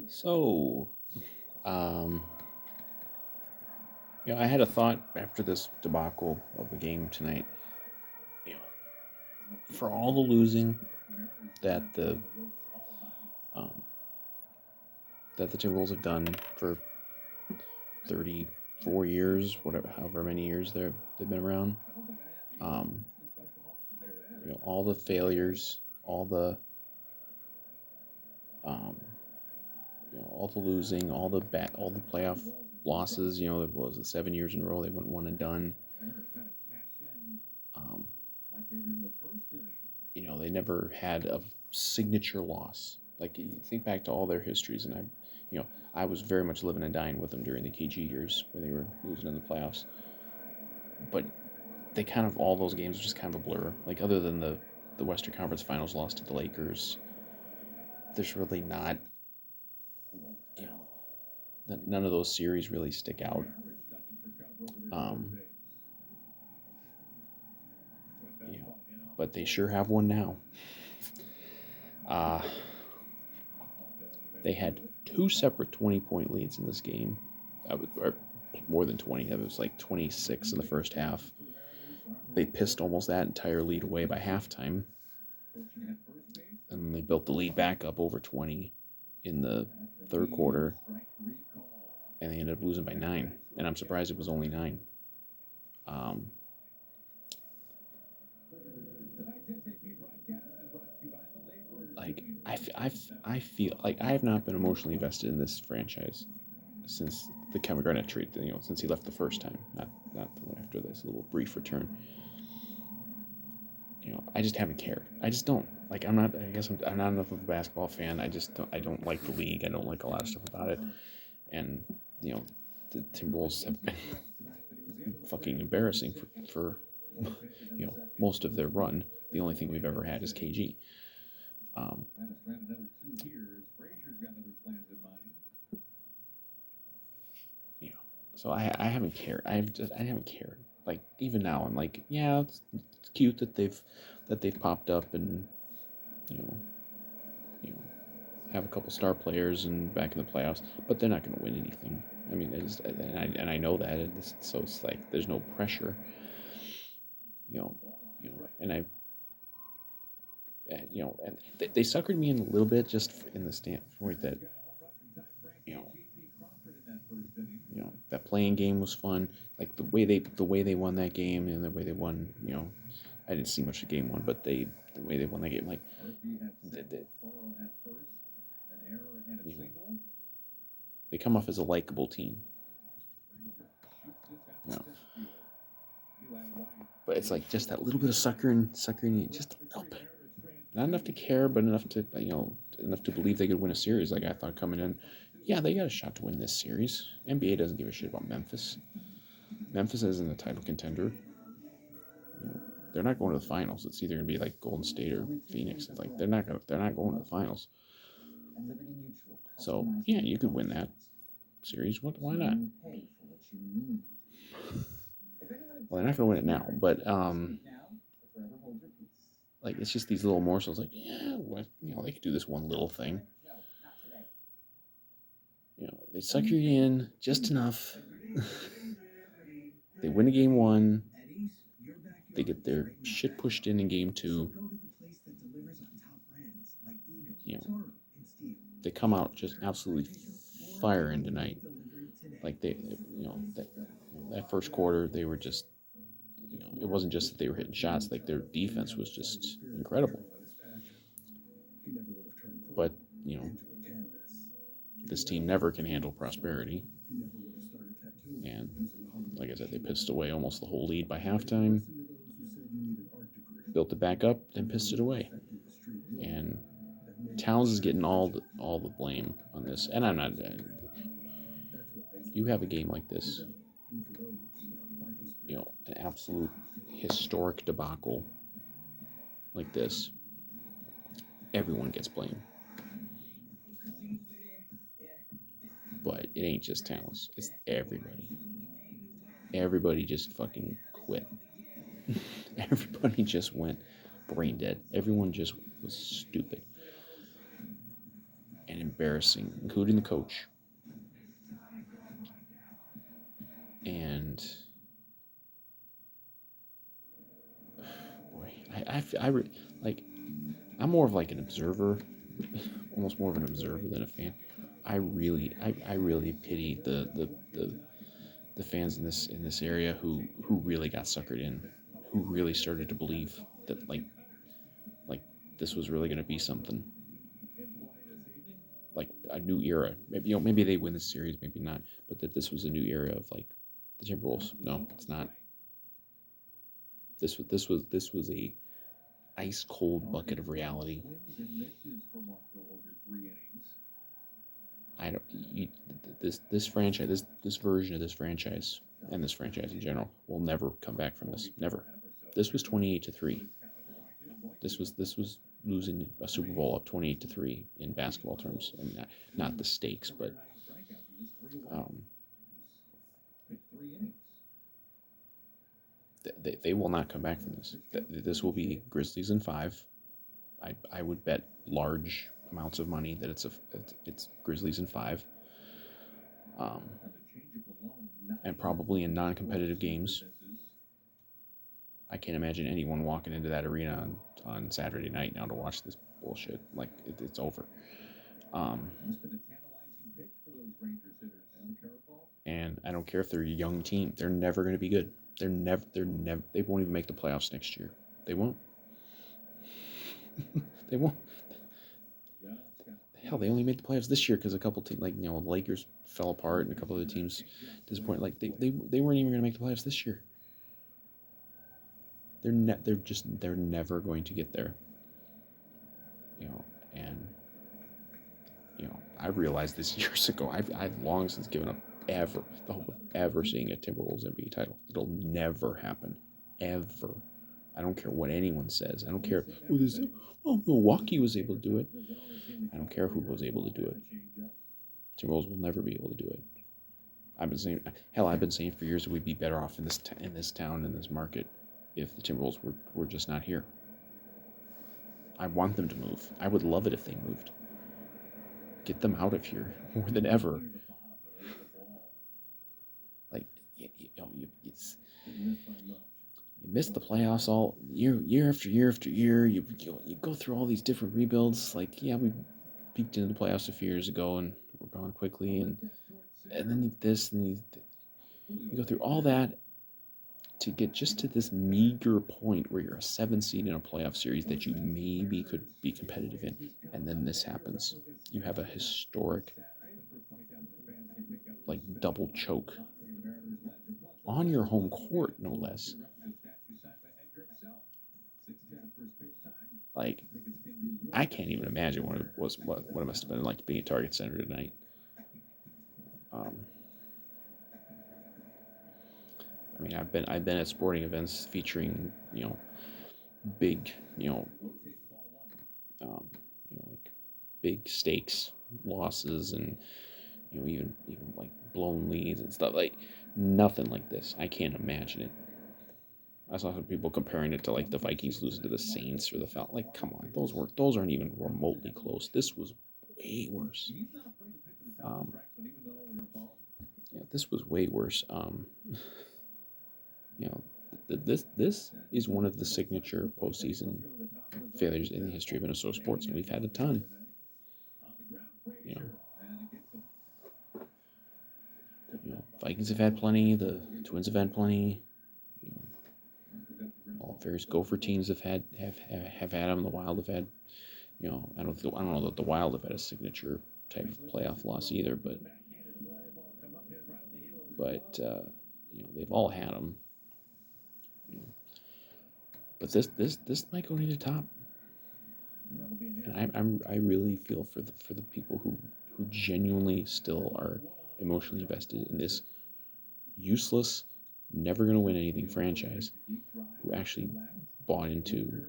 So, um, I had a thought after this debacle of the game tonight. You know, for all the losing that um, the Timberwolves have done for 34 years, whatever, however many years they've been around. Um, all the failures, um, all the losing, all the playoff losses. It was 7 years in a row they went one and done. Um, they never had a signature loss. Like you think back to all their histories, and I was very much living and dying with them during the KG years when they were losing in the playoffs. But they kind of all those games were just kind of a blur. Like other than the Western Conference Finals loss to the Lakers, there's really not you know none of those series really stick out. Um, you know, but they sure have one now. Uh, they had two separate 20-point leads in this game. Or more than 20. It was like 26 in the first half. They pissed almost that entire lead away by halftime. And then they built the lead back up over 20 in the third quarter. And they ended up losing by 9. And I'm surprised it was only 9. Um, I feel like I have not been emotionally invested in this franchise since the Kevin Garnett trade. Since he left the first time, not the one after this little brief return. I just haven't cared. I just don't like. I'm not. I guess I'm not enough of a basketball fan. I just don't. I don't like the league. I don't like a lot of stuff about it. And the Timberwolves have been fucking embarrassing for most of their run. The only thing we've ever had is KG. Um, you know, so I haven't cared. I haven't cared. Like even now, I'm like, yeah, it's cute that they've popped up and you know you know have a couple star players and back in the playoffs, but they're not going to win anything. I mean, and I know that, so it's like there's no pressure, you know, and and they suckered me in a little bit just in the standpoint that you know that playing game was fun, like the way they won that game and the way they won. I didn't see much of game one, but the way they won that game, like they, you know, they come off as a likable team. You know, but it's like just that little bit of suckering, just a little bit. Not enough to care, but enough to enough to believe they could win a series. Like I thought coming in, yeah, they got a shot to win this series. NBA doesn't give a shit about Memphis. Memphis isn't a title contender. They're not going to the finals. It's either gonna be like Golden State or Phoenix. It's like they're not going to the finals. So yeah, you could win that series. Why not? Well, they're not gonna win it now, but like it's just these little morsels. Like yeah, they could do this one little thing. They suck you in just enough. They win a game one. They get their shit pushed in game two. You know, they come out just absolutely firing tonight. Like that first quarter, they were just, it wasn't just that they were hitting shots. Like their defense was just incredible. But this team never can handle prosperity. And like I said, they pissed away almost the whole lead by halftime. Built it back up, then pissed it away. And Towns is getting all the blame on this. And I'm not. You have a game like this, an absolute historic debacle like this. Everyone gets blamed. But it ain't just Towns. It's everybody. Everybody just fucking quit. Everybody just went brain dead. Everyone just was stupid. And embarrassing, including the coach. And boy, like, I'm more of like an observer, almost more of an observer than a fan. I really pity the fans in this area who really got suckered in, who really started to believe that like this was really going to be something, like a new era. Maybe maybe they win the series, maybe not, but that this was a new era of like the Timberwolves. No, it's not. This was a ice cold bucket of reality. I don't you, this franchise, this version of this franchise, and this franchise in general will never come back from this. Never. This was 28-3. This was losing a Super Bowl up 28-3 in basketball terms. I mean, not the stakes, but um, they will not come back from this. This will be Grizzlies in 5. I would bet large amounts of money that it's Grizzlies in 5, um, and probably in non-competitive games. I can't imagine anyone walking into that arena on Saturday night now to watch this bullshit. Like it's over. Um, and I don't care if they're a young team; they're never going to be good. They're never. They won't even make the playoffs next year. They won't. They won't. Hell, they only made the playoffs this year because a couple teams, like the Lakers fell apart and a couple other teams disappointed. Like they weren't even going to make the playoffs this year. They're never going to get there. And I realized this years ago. I've long since given up the hope of ever seeing a Timberwolves NBA title. It'll never happen, ever. I don't care what anyone says. I don't care. Milwaukee was able to do it. I don't care who was able to do it. Timberwolves will never be able to do it. I've been saying for years that we'd be better off in this town, in this market, if the Timberwolves were just not here. I want them to move. I would love it if they moved. Get them out of here more than ever. Like you miss the playoffs all year after year after year. You go through all these different rebuilds. Like, yeah, we peaked into the playoffs a few years ago and we're gone quickly, and then you go through all that to get just to this meager point where you're a 7 seed in a playoff series that you maybe could be competitive in, and then this happens. You have a historic, like, double choke on your home court, no less. Like, I can't even imagine what it must have been like being at Target Center tonight. I mean, I've been at sporting events featuring big like big stakes losses, and even like blown leads and stuff. Like, nothing like this. I can't imagine it. I saw some people comparing it to like the Vikings losing to the Saints or the Falcons. Like, come on, those aren't even remotely close. This was way worse. Um, yeah, this was way worse. You know, this is one of the signature postseason failures in the history of Minnesota sports, and we've had a ton. You know, Vikings have had plenty. The Twins have had plenty. All various Gopher teams have had them. The Wild have had. I don't know that the Wild have had a signature type of playoff loss either, but they've all had them. But this might go to the top, and I really feel for the people who genuinely still are emotionally invested in this useless, never going to win anything franchise, who actually bought into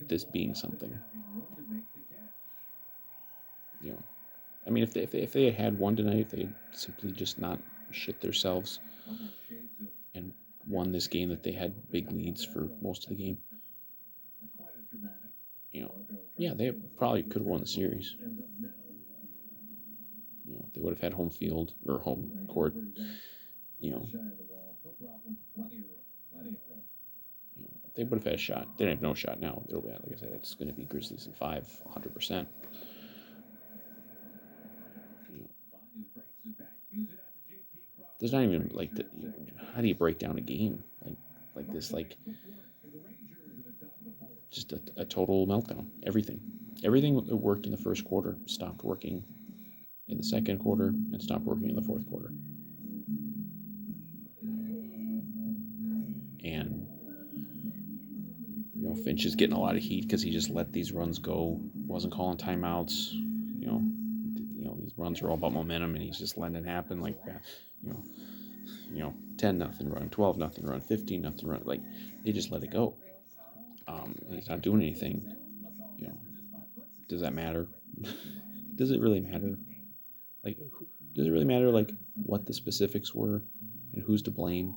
this being something. I mean, if they had won tonight, if they had simply just not shit themselves and won this game that they had big leads for most of the game, yeah, they probably could have won the series. they would have had home field or home court. You know, they would have had a shot. They have no shot now. It'll be, like I said, it's going to be Grizzlies in 5, 100%. You know, there's not even like how do you break down a game like this? Like just a total meltdown. Everything that worked in the first quarter stopped working in the second quarter and stopped working in the fourth quarter. And Finch is getting a lot of heat because he just let these runs go, wasn't calling timeouts. These runs are all about momentum, and he's just letting it happen. Like, 10-0 run, 12-0 run, 15-0 run. Like, they just let it go. And he's not doing anything. Does that matter? Does it really matter? Like, does it really matter? Like, what the specifics were and who's to blame?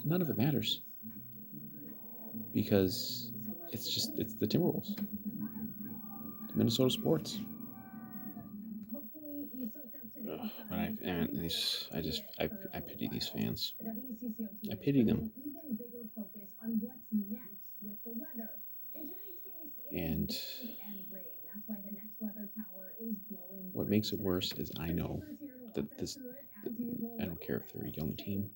None of it matters because it's the Timberwolves, Minnesota sports. But I pity these fans. I pity them. And what makes it worse is I know that I don't care if they're a young team,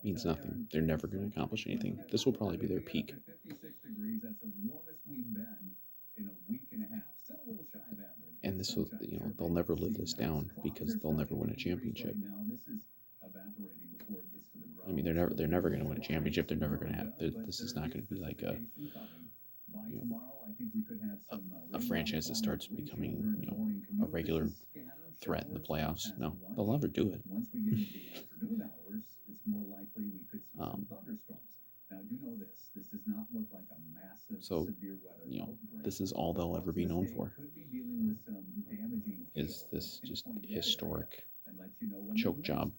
means nothing. They're never going to accomplish anything. This will probably be their peak. And this will, they'll never live this down because they'll never win a championship. I mean, they're never going to win a championship. They're never going to have. This is not going to be like a franchise that starts becoming a regular threat in the playoffs. No, they'll never do it. So, this is all they'll ever be known for. Is this just historic choke job?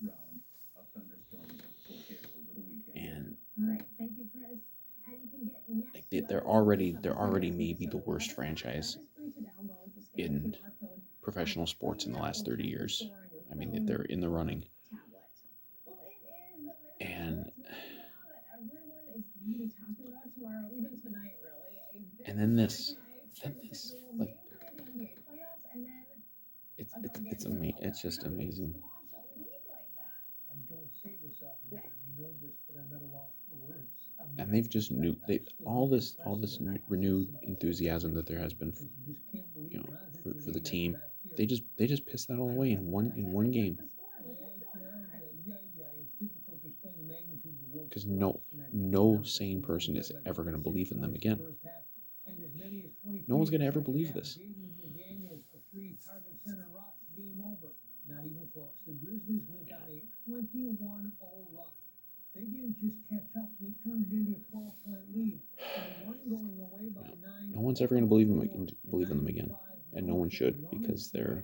And they're already maybe the worst franchise in professional sports in the last 30 years. I mean, they're in the running. And then this, like, it's just amazing. And they've just all this renewed enthusiasm that there has been, for the team. They just pissed that all away in one game. Because no sane person is ever going to believe in them again. No one's going to ever believe this. Not even close. The Grizzlies went on a 21-0 run. They didn't just catch up. They turned it into a 12-point lead. Going away by 9. No one's ever going to believe in them again, and no one should, because they're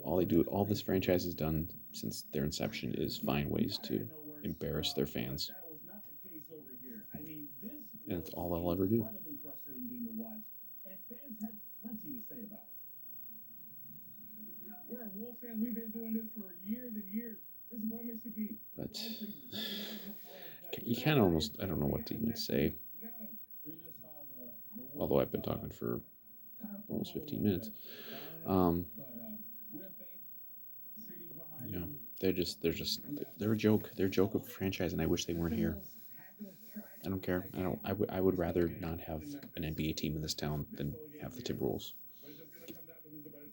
all this franchise has done since their inception is find ways to embarrass their fans, and it's all they'll ever do. We're a Wolf fan. We've been doing this for years and years. This is what it should be. But you kind of almost, I don't know what to even say. Although I've been talking for almost 15 minutes. They're a joke. They're a joke of a franchise, and I wish they weren't here. I don't care. I would rather not have an NBA team in this town than have the Timberwolves.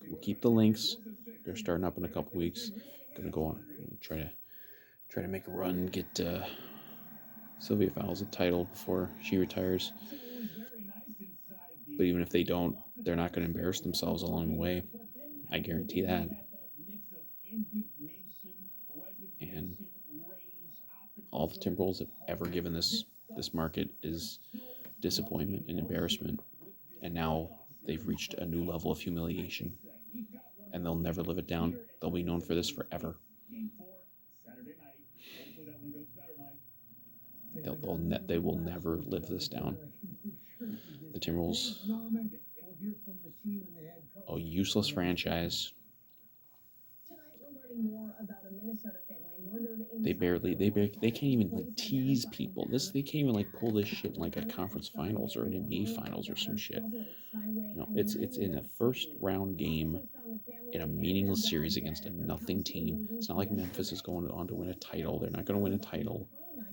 We'll keep the links. They're starting up in a couple weeks. Gonna go on and try to make a run, get Sylvia Fowles a title before she retires. But even if they don't, they're not going to embarrass themselves along the way. I guarantee that. And all the Timberwolves have ever given this market is disappointment and embarrassment. And now they've reached a new level of humiliation. And they'll never live it down. They'll be known for this forever. They will never live this down. The Timberwolves Oh, useless franchise. Tonight, we're learning more about a Minnesota family murdered They can't even like tease people. They can't even like pull this shit in like a conference finals or an NBA finals or some shit. It's in a first round game in a meaningless series against a nothing team. It's not like Memphis is going on to win a title. They're not going to win a title.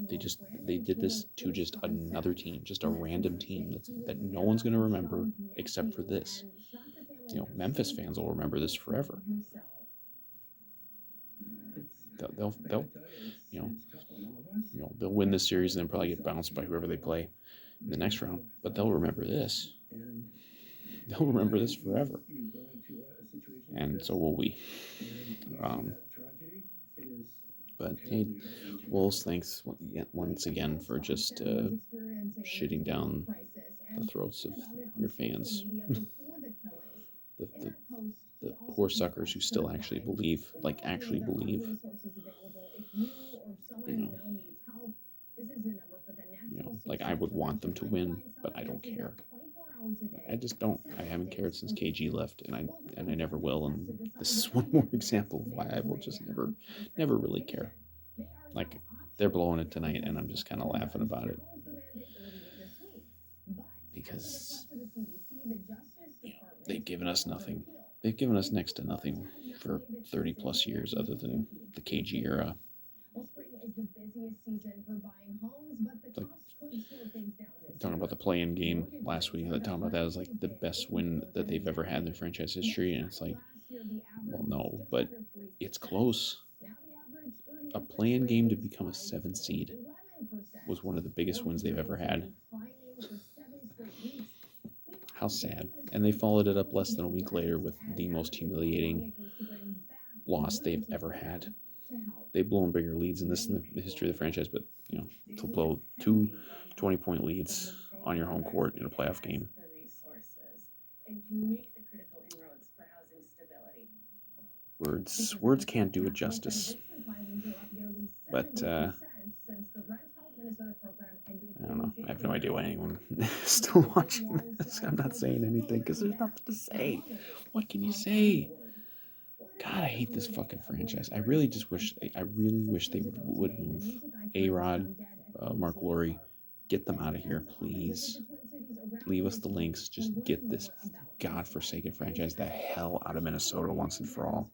They did this to just another team, just a random team that no one's going to remember except for this. Memphis fans will remember this forever. They'll you know they'll win this series and then probably get bounced by whoever they play in the next round. But they'll remember this. They'll remember this forever, and so will we. Um, but hey, Wolves, thanks once again for just shitting down the throats of your fans. the, the poor suckers who still actually believe, you know, like I would want them to win, but I don't care. I just don't. I haven't cared since KG left, and I never will. And this is one more example of why I will just never really care. Like they're blowing it tonight, and I'm just kind of laughing about it because they've given us nothing. They've given us next to nothing for 30 plus years, other than the KG era. Like talking about the play-in game last week, talking about that as like the best win that they've ever had in their franchise history, and it's like, well, no, but it's close. A play-in game to become a 7 seed was one of the biggest wins they've ever had. How sad. And they followed it up less than a week later with the most humiliating loss they've ever had. They've blown bigger leads in the history of the franchise, but to blow two 20-point leads on your home court in a playoff game. Words can't do it justice. But I don't know. I have no idea why anyone is still watching this. I'm not saying anything because there's nothing to say. What can you say? God, I hate this fucking franchise. I really wish they would move A-Rod, Mark Lowry, get them out of here, please. Leave us the Lynx. Just get this godforsaken franchise the hell out of Minnesota once and for all.